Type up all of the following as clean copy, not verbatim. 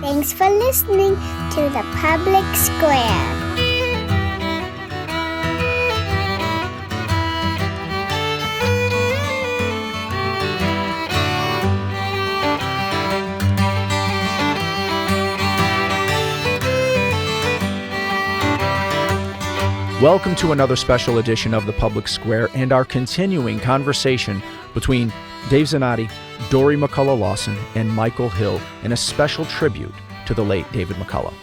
Thanks for listening to the Public Square. Welcome to another special edition of The Public Square and our continuing conversation between Dave Zanotti, Dorie McCullough Lawson, and Michael Hill in a special tribute to the late David McCullough.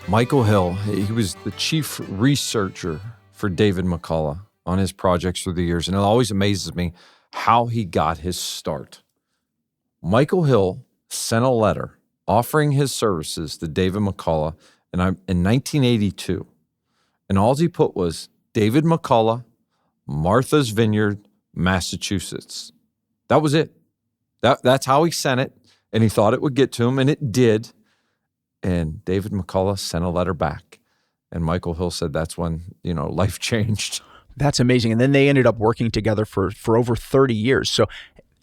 Michael Hill, he was the chief researcher for David McCullough on his projects through the years, and it always amazes me how he got his start. Michael Hill sent a letter offering his services to David McCullough in 1982. And all he put was David McCullough, Martha's Vineyard, Massachusetts. That was it. That's how he sent it, and he thought it would get to him, and it did. And David McCullough sent a letter back, and Michael Hill said that's when, life changed. That's amazing. And then they ended up working together for over 30 years. So,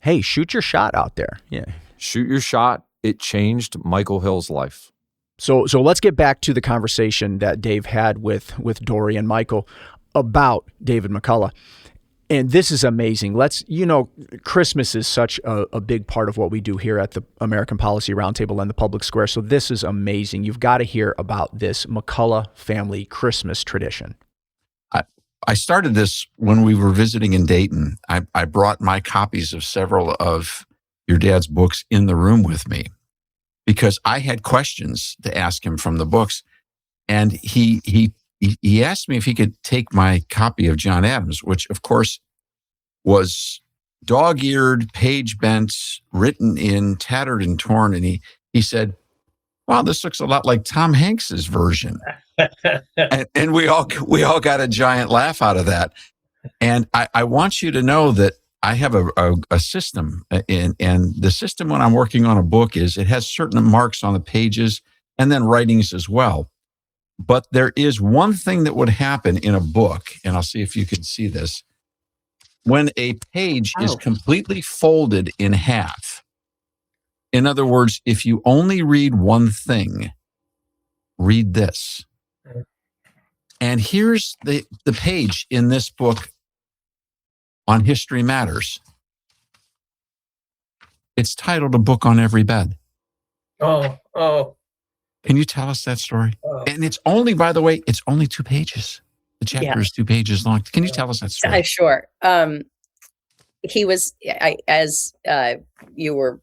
hey, shoot your shot out there. Yeah. Shoot your shot. It changed Michael Hill's life. So let's get back to the conversation that Dave had with Dorie and Michael about David McCullough. And this is amazing. Christmas is such a big part of what we do here at the American Policy Roundtable and the Public Square. So this is amazing. You've got to hear about this McCullough family Christmas tradition. I started this when we were visiting in Dayton. I brought my copies of several of your dad's books in the room with me, because I had questions to ask him from the books. And he asked me if he could take my copy of John Adams, which of course was dog-eared, page-bent, written in tattered and torn. And he said, wow, this looks a lot like Tom Hanks's version. and we all got a giant laugh out of that. And I want you to know that I have a system, and the system when I'm working on a book is it has certain marks on the pages and then writings as well. But there is one thing that would happen in a book, and I'll see if you can see this. When a page is completely folded in half, in other words, if you only read one thing, read this. And here's the page in this book on History Matters. It's titled A Book on Every Bed. Oh. Can you tell us that story? And it's only, by the way, it's only 2 pages. The chapter is 2 pages long. Can you tell us that story? Sure. He was, as you were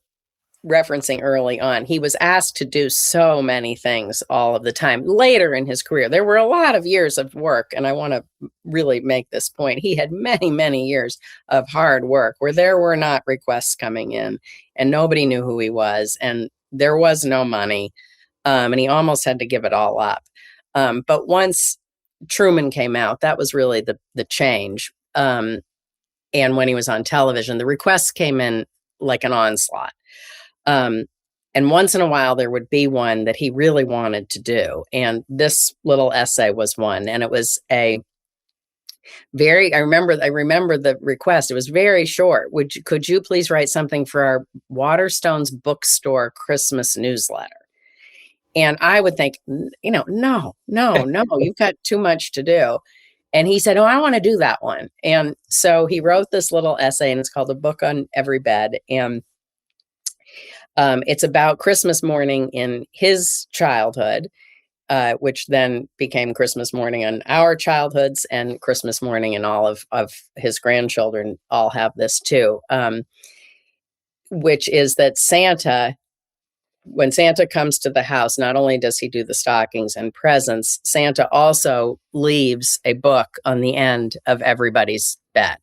referencing early on, he was asked to do so many things all of the time. Later in his career, there were a lot of years of work, and I want to really make this point. He had many, many years of hard work where there were not requests coming in, and nobody knew who he was, and there was no money, and he almost had to give it all up. But once Truman came out, that was really the change. And when he was on television, the requests came in like an onslaught. And once in a while, there would be one that he really wanted to do. And this little essay was one. And it was I remember the request. It was very short. Could you please write something for our Waterstones bookstore Christmas newsletter? And I would think, no, you've got too much to do. And he said, I want to do that one. And so he wrote this little essay, and it's called A Book on Every Bed. And it's about Christmas morning in his childhood, which then became Christmas morning in our childhoods, and Christmas morning in all of his grandchildren all have this too, which is that when Santa comes to the house, not only does he do the stockings and presents, Santa also leaves a book on the end of everybody's bed.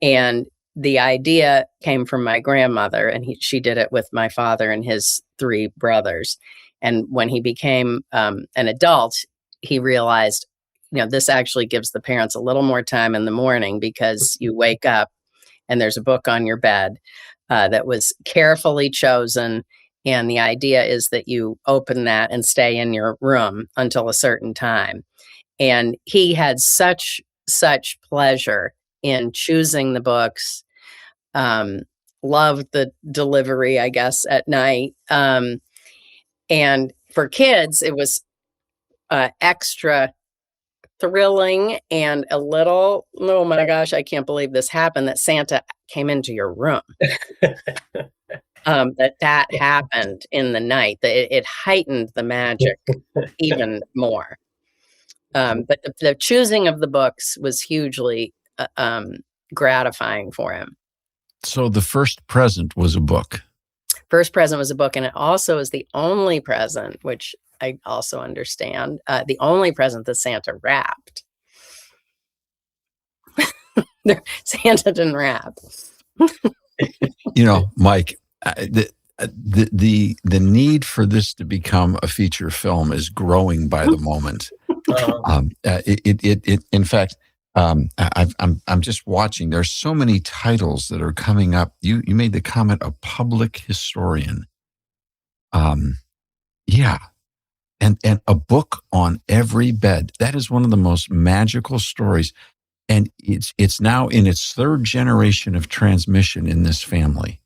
And the idea came from my grandmother, and she did it with my father and his 3 brothers. And when he became an adult, he realized, this actually gives the parents a little more time in the morning, because you wake up and there's a book on your bed that was carefully chosen. And the idea is that you open that and stay in your room until a certain time. And he had such pleasure in choosing the books, loved the delivery, I guess, at night. And for kids, it was extra thrilling and a little, oh my gosh, I can't believe this happened, that Santa came into your room. That happened in the night. That it heightened the magic even more. But the choosing of the books was hugely gratifying for him. So the first present was a book. First present was a book, and it also is the only present, which I also understand, the only present that Santa wrapped. Santa didn't wrap. Mike, the need for this to become a feature film is growing by the moment. In fact, I'm just watching. There's so many titles that are coming up. You made the comment, a public historian. Yeah. And a book on every bed. That is one of the most magical stories. And it's now in its third generation of transmission in this family.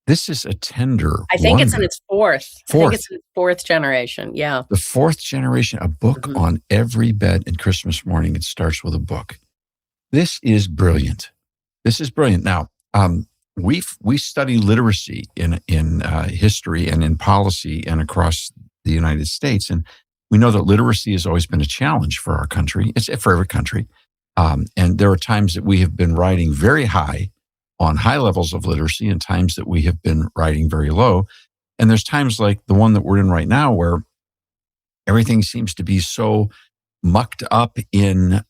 This is a tender I think wonder. it's in its fourth. I think it's in its fourth generation. Yeah. The fourth generation, a book on every bed, and Christmas morning, it starts with a book. This is brilliant. This is brilliant. Now, we study literacy in history and in policy and across the United States. And we know that literacy has always been a challenge for our country. It's for every country. And there are times that we have been riding very high on high levels of literacy and times that we have been riding very low. And there's times like the one that we're in right now where everything seems to be so mucked up in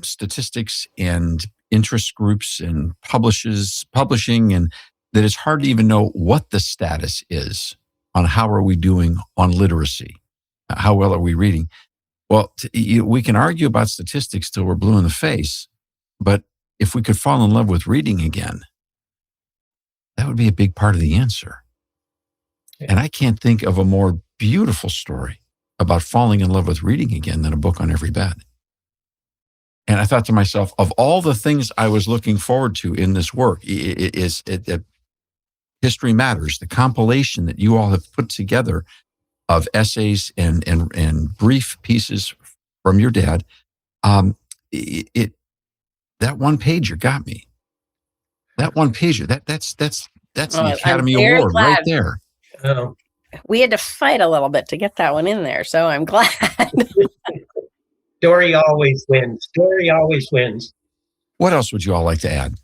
statistics and interest groups and publishing, and that it's hard to even know what the status is on how are we doing on literacy. How well are we reading? Well, we can argue about statistics till we're blue in the face, but if we could fall in love with reading again, that would be a big part of the answer. Yeah. And I can't think of a more beautiful story about falling in love with reading again than a book on every bed. And I thought to myself, of all the things I was looking forward to in this work, History Matters, the compilation that you all have put together of essays and brief pieces from your dad, that one pager got me. That one pager, that's the Academy Award right there. Oh. We had to fight a little bit to get that one in there, so I'm glad. Dorie always wins. Dorie always wins. What else would you all like to add?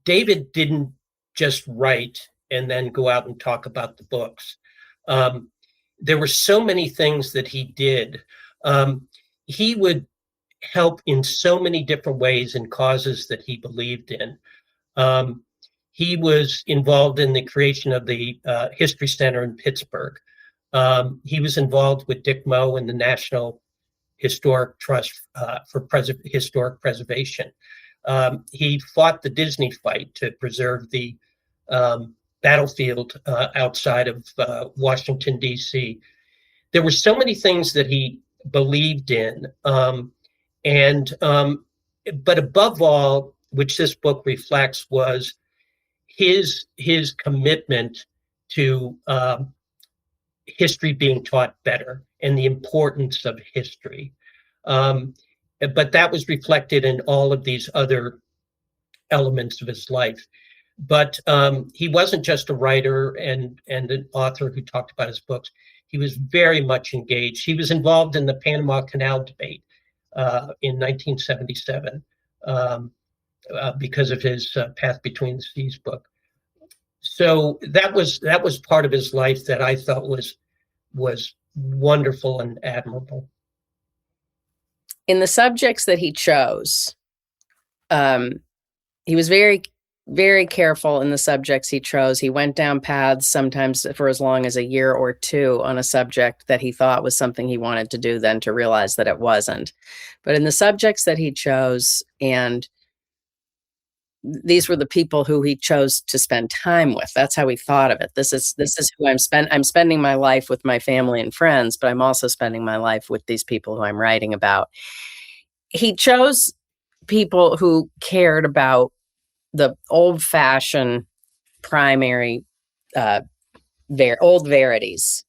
David didn't just write and then go out and talk about the books. There were so many things that he did. He would help in so many different ways in causes that he believed in. He was involved in the creation of the History Center in Pittsburgh. He was involved with Dick Moe and the National Historic Trust for Historic Preservation. He fought the Disney fight to preserve the battlefield outside of Washington, D.C. There were so many things that he believed in. But above all, which this book reflects, was his commitment to history being taught better and the importance of history. But that was reflected in all of these other elements of his life. But he wasn't just a writer and an author who talked about his books. He was very much engaged. He was involved in the Panama Canal debate in 1977 because of his Path Between the Seas book. So that was part of his life that I thought was wonderful and admirable. In the subjects that he chose, he was very, very careful in the subjects he chose. He went down paths sometimes for as long as a year or two on a subject that he thought was something he wanted to do, then to realize that it wasn't. But in the subjects that he chose, and these were the people who he chose to spend time with. That's how he thought of it. This is who I'm spending my life with my family and friends, but I'm also spending my life with these people who I'm writing about. He chose people who cared about the old-fashioned primary old verities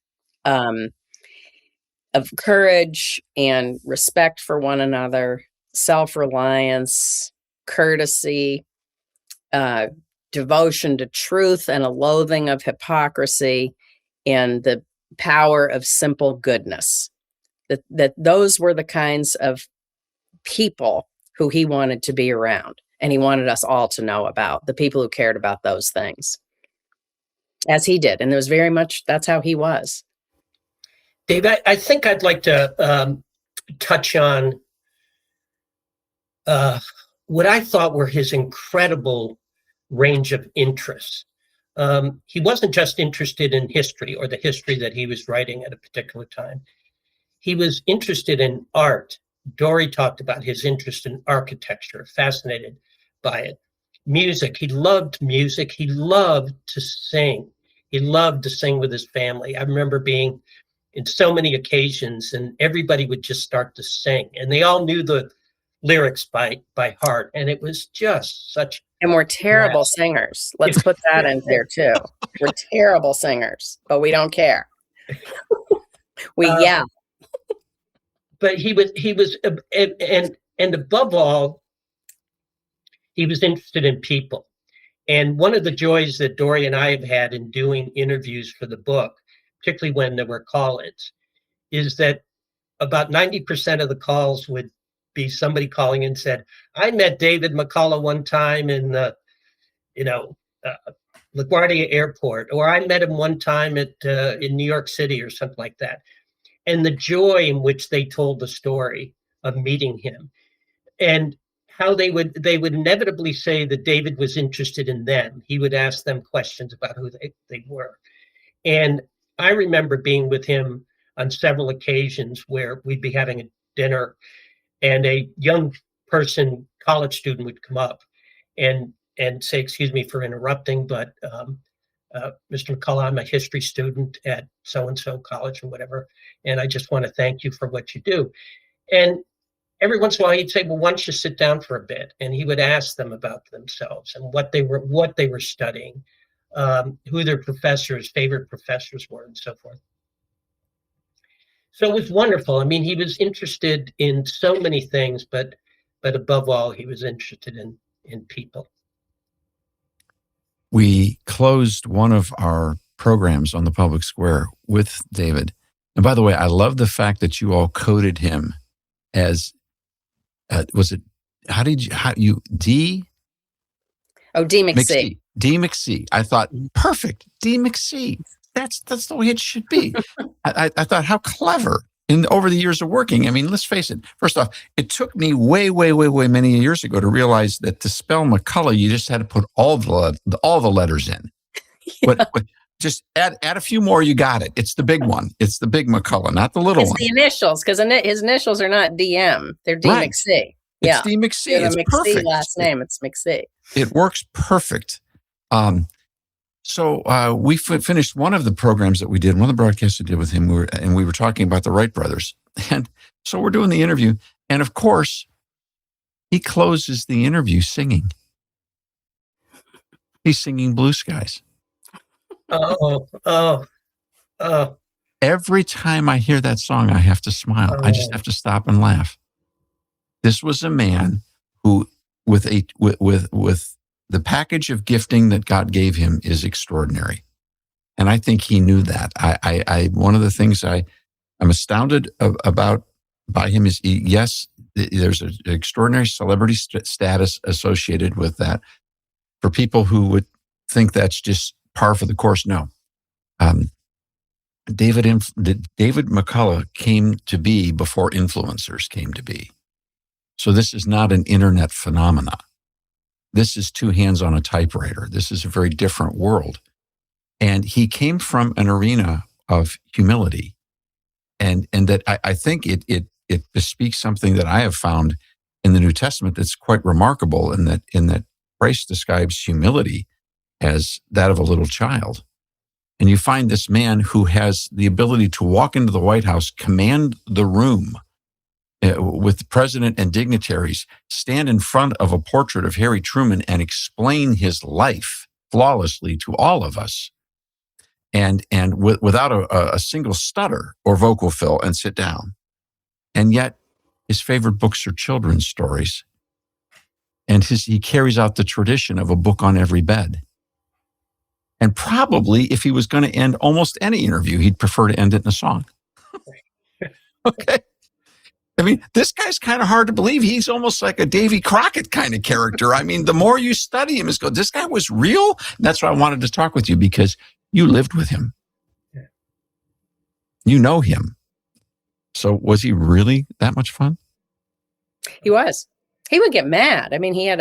of courage and respect for one another, self-reliance, courtesy, devotion to truth, and a loathing of hypocrisy, and the power of simple goodness. That those were the kinds of people who he wanted to be around, and he wanted us all to know about, the people who cared about those things, as he did. And it was very much, that's how he was. Dave, I think I'd like to touch on what I thought were his incredible range of interests. He wasn't just interested in history or the history that he was writing at a particular time. He was interested in art. Dorie talked about his interest in architecture, fascinated by it. Music, he loved music. He loved to sing. He loved to sing with his family. I remember being in so many occasions and everybody would just start to sing and they all knew the lyrics by heart. And it was just such. And we're terrible singers. Let's put that in there too. We're terrible singers, but we don't care. We yell. But he was, and above all, he was interested in people. And one of the joys that Dorie and I have had in doing interviews for the book, particularly when there were call-ins, is that about 90% of the calls would be somebody calling in and said, I met David McCullough one time in the, LaGuardia Airport, or I met him one time in New York City or something like that. And the joy in which they told the story of meeting him, and how they would inevitably say that David was interested in them. He would ask them questions about who they were. And I remember being with him on several occasions where we'd be having a dinner and a young person, college student, would come up and say, excuse me for interrupting, but Mr. McCullough, I'm a history student at so-and-so college or whatever, and I just want to thank you for what you do. And every once in a while he'd say, well, why don't you sit down for a bit? And he would ask them about themselves and what they were studying, who their favorite professors were, and so forth. So it was wonderful. I mean, he was interested in so many things, but above all, he was interested in people. We closed one of our programs on the Public Square with David. And by the way, I love the fact that you all coded him as, D? Oh, D McC. D McC. I thought, perfect, D McC. That's the way it should be. I thought, how clever. Over the years of working, I mean, let's face it. First off, it took me way many years ago to realize that to spell McCullough, you just had to put all the letters in. Yeah. But just add a few more, you got it. It's the big one. It's the big McCullough, not the little one. It's the initials, because his initials are not DM. They're D right. McC. Yeah. It's D McC. It's McC perfect. Last name, it's McC. It works perfect. So we finished one of the programs that we did, one of the broadcasts we did with him, we were talking about the Wright brothers. And so we're doing the interview. And of course, he closes the interview singing. He's singing Blue Skies. Oh. Every time I hear that song, I have to smile. I just have to stop and laugh. This was a man who, with the package of gifting that God gave him, is extraordinary. And I think he knew that. One of the things I'm astounded by him is, yes, there's an extraordinary celebrity status associated with that. For people who would think that's just par for the course, no. David McCullough came to be before influencers came to be. So this is not an internet phenomena. This is two hands on a typewriter. This is a very different world. And he came from an arena of humility. And that I think it bespeaks something that I have found in the New Testament that's quite remarkable, in that Christ describes humility as that of a little child. And you find this man who has the ability to walk into the White House, command the room with the president and dignitaries, stand in front of a portrait of Harry Truman and explain his life flawlessly to all of us. without a single stutter or vocal fill, and sit down. And yet his favorite books are children's stories. And he carries out the tradition of a book on every bed. And probably if he was going to end almost any interview, he'd prefer to end it in a song. Okay. I mean, this guy's kind of hard to believe. He's almost like a Davy Crockett kind of character. I mean, the more you study him, this guy was real. And that's why I wanted to talk with you, because you lived with him. Yeah. You know him. So was he really that much fun? He was. He would get mad. I mean, he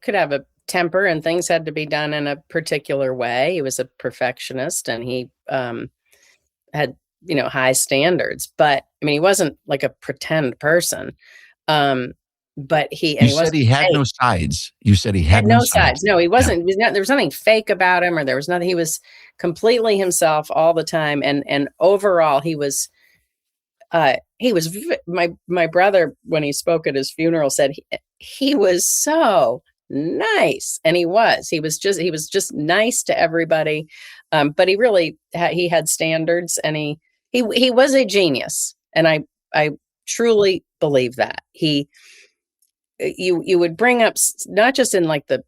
could have a temper, and things had to be done in a particular way. He was a perfectionist, and he had, high standards. But I mean, he wasn't like a pretend person. But you said he had no sides. You said he had no sides. No, he wasn't. Yeah. There was nothing fake about him, or there was nothing. He was completely himself all the time, and overall, he was. My brother, when he spoke at his funeral, said he was so nice, and he was just nice to everybody. But he really he had standards, and he was a genius, and I truly believe that you would bring up, not just in like the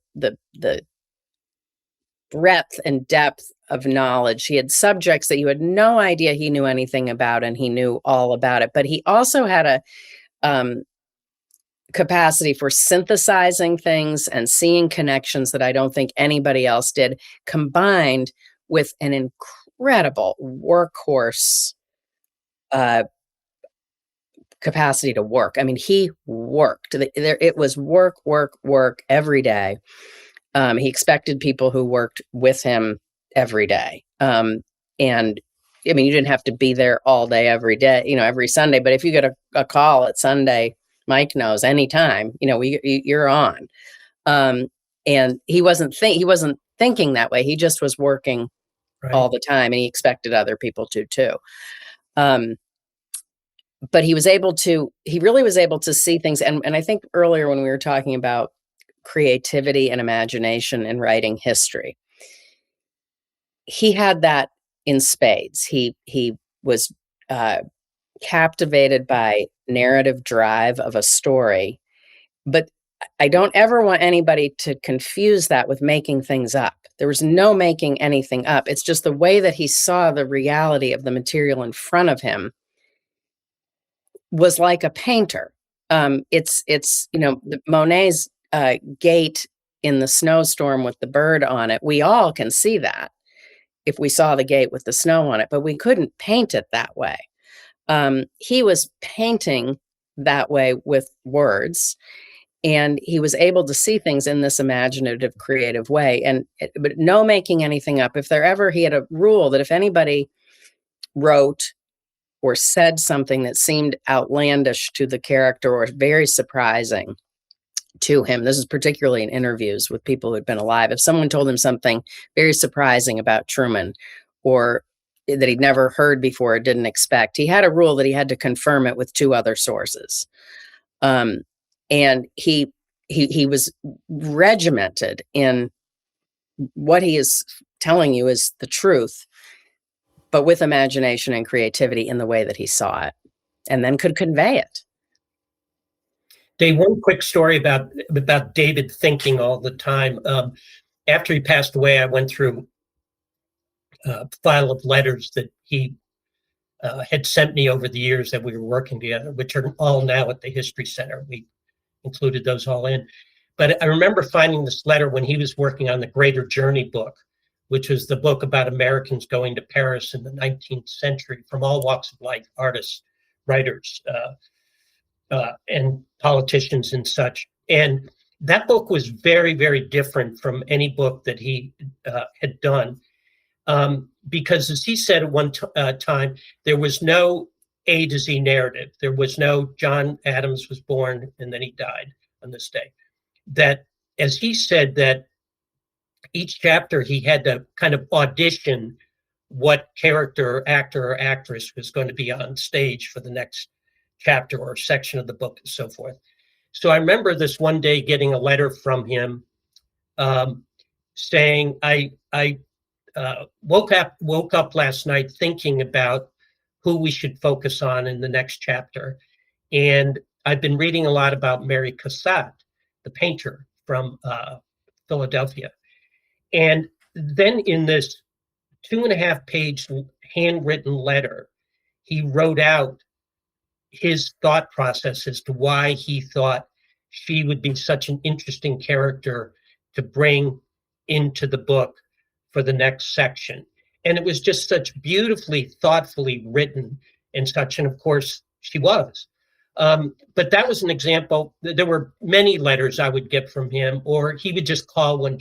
breadth and depth of knowledge. He had subjects that you had no idea he knew anything about, and he knew all about it. But he also had a capacity for synthesizing things and seeing connections that I don't think anybody else did, combined with an incredible workhorse capacity to work. I mean, he worked. It was work every day. He expected people who worked with him every day. And I mean, you didn't have to be there all day, every day, every Sunday. But if you get a call at Sunday, Mike knows anytime, you're on. And he wasn't thinking that way. He just was working all the time, and he expected other people to too. But he really was able to see things. And I think earlier when we were talking about creativity and imagination in writing history, he had that in spades. He was captivated by narrative drive of a story, but I don't ever want anybody to confuse that with making things up. There was no making anything up. It's just the way that he saw the reality of the material in front of him was like a painter. It's Monet's gate in the snowstorm with the bird on it. We all can see that if we saw the gate with the snow on it, but we couldn't paint it that way. He was painting that way with words, and he was able to see things in this imaginative, creative way. But no making anything up. He had a rule that if anybody wrote or said something that seemed outlandish to the character or very surprising to him, this is particularly in interviews with people who had been alive, if someone told him something very surprising about Truman, or that he'd never heard before or didn't expect, he had a rule that he had to confirm it with 2 other sources. And he was regimented in what he is telling you is the truth, but with imagination and creativity in the way that he saw it, and then could convey it. Dave, one quick story about David thinking all the time. After he passed away, I went through a file of letters that he had sent me over the years that we were working together, which are all now at the History Center. We included those all in. But I remember finding this letter when he was working on the Greater Journey book, which was the book about Americans going to Paris in the 19th century from all walks of life, artists, writers, and politicians and such. And that book was very, very different from any book that he had done. Because as he said at one time, there was no A to Z narrative. There was no John Adams was born and then he died on this day. That, as he said, that each chapter he had to kind of audition what character, actor, or actress was going to be on stage for the next chapter or section of the book and so forth. So I remember this one day getting a letter from him saying, I woke up last night thinking about who we should focus on in the next chapter. And I've been reading a lot about Mary Cassatt, the painter from Philadelphia. And then in this 2.5-page handwritten letter, he wrote out his thought process as to why he thought she would be such an interesting character to bring into the book for the next section. And it was just such beautifully, thoughtfully written and such. And of course, she was. But that was an example. There were many letters I would get from him, or he would just call one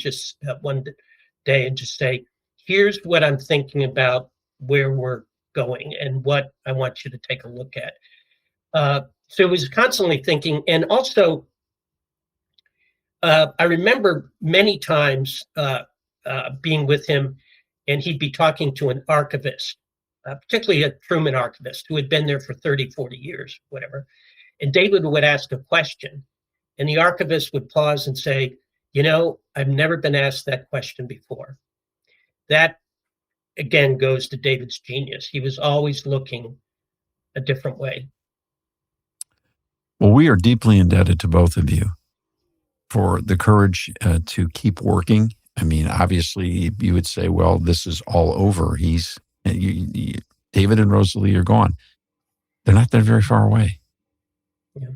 day and just say, here's what I'm thinking about where we're going and what I want you to take a look at. So he was constantly thinking. And also, I remember many times being with him, and he'd be talking to an archivist, particularly a Truman archivist who had been there for 30, 40 years, whatever. And David would ask a question, and the archivist would pause and say, I've never been asked that question before. That, again, goes to David's genius. He was always looking a different way. Well, we are deeply indebted to both of you for the courage to keep working. I mean, obviously, you would say, well, this is all over. David and Rosalie are gone. They're not that very far away. Yeah.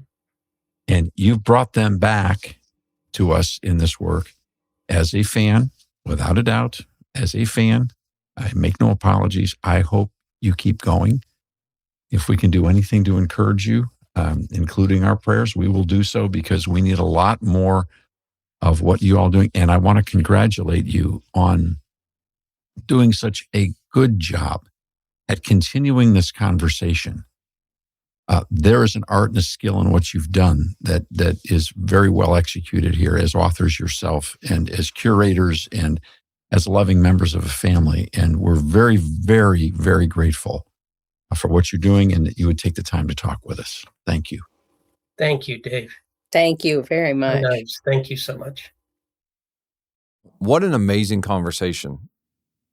And you've brought them back to us in this work as a fan, without a doubt, as a fan. I make no apologies. I hope you keep going. If we can do anything to encourage you, including our prayers, we will do so, because we need a lot more of what you all doing. And I want to congratulate you on doing such a good job at continuing this conversation. There is an art and a skill in what you've done that is very well executed here as authors yourself and as curators and as loving members of a family. And we're very, very, very grateful for what you're doing and that you would take the time to talk with us. Thank you. Thank you, Dave. Thank you very much. Nice. Thank you so much. What an amazing conversation.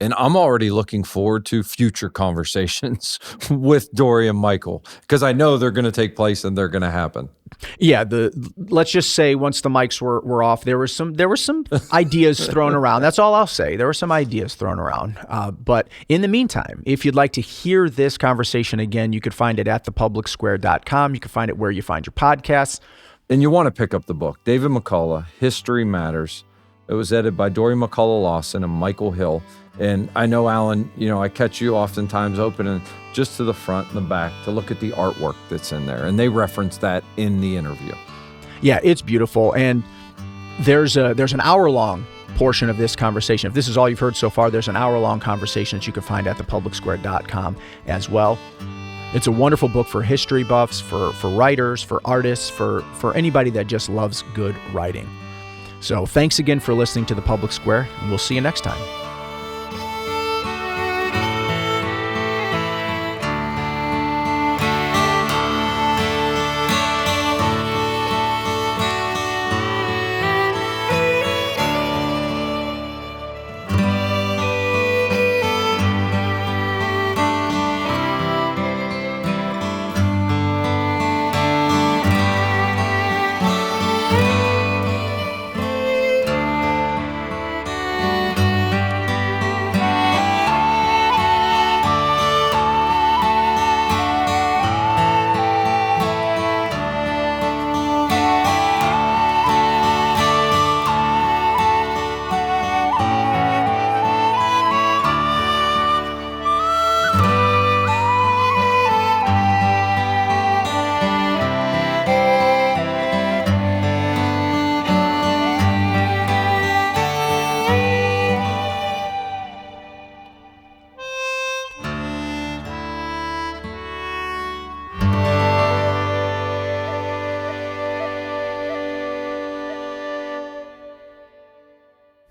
And I'm already looking forward to future conversations with Dorie and Michael, because I know they're going to take place and they're going to happen. Yeah, let's just say once the mics were off, there were some ideas thrown around. That's all I'll say. There were some ideas thrown around. But in the meantime, if you'd like to hear this conversation again, you could find it at thepublicsquare.com. You can find it where you find your podcasts. And you want to pick up the book, David McCullough, History Matters. It was edited by Dorie McCullough Lawson and Michael Hill. And I know, Alan, I catch you oftentimes opening just to the front and the back to look at the artwork that's in there. And they reference that in the interview. Yeah, it's beautiful. And there's an hour-long portion of this conversation. If this is all you've heard so far, there's an hour-long conversation that you can find at thepublicsquare.com as well. It's a wonderful book for history buffs, for writers, for artists, for anybody that just loves good writing. So thanks again for listening to The Public Square, and we'll see you next time.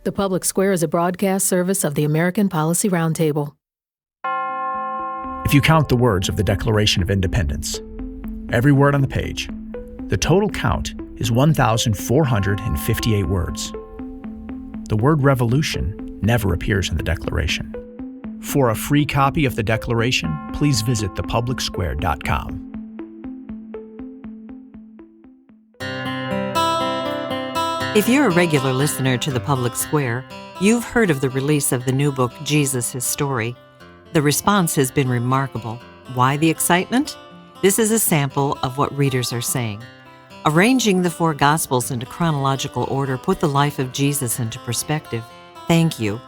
The Public Square is a broadcast service of the American Policy Roundtable. If you count the words of the Declaration of Independence, every word on the page, the total count is 1,458 words. The word revolution never appears in the Declaration. For a free copy of the Declaration, please visit thepublicsquare.com. If you're a regular listener to The Public Square, you've heard of the release of the new book, Jesus, His Story. The response has been remarkable. Why the excitement? This is a sample of what readers are saying. Arranging the 4 Gospels into chronological order put the life of Jesus into perspective. Thank you.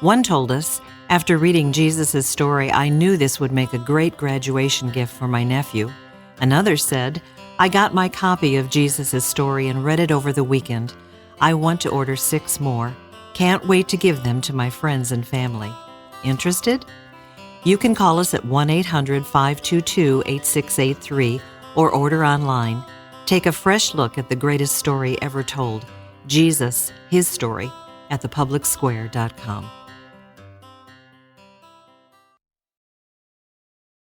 One told us, after reading Jesus' story, I knew this would make a great graduation gift for my nephew. Another said, I got my copy of Jesus' story and read it over the weekend. I want to order 6 more. Can't wait to give them to my friends and family. Interested? You can call us at 1-800-522-8683 or order online. Take a fresh look at the greatest story ever told, Jesus, His Story, at thepublicsquare.com.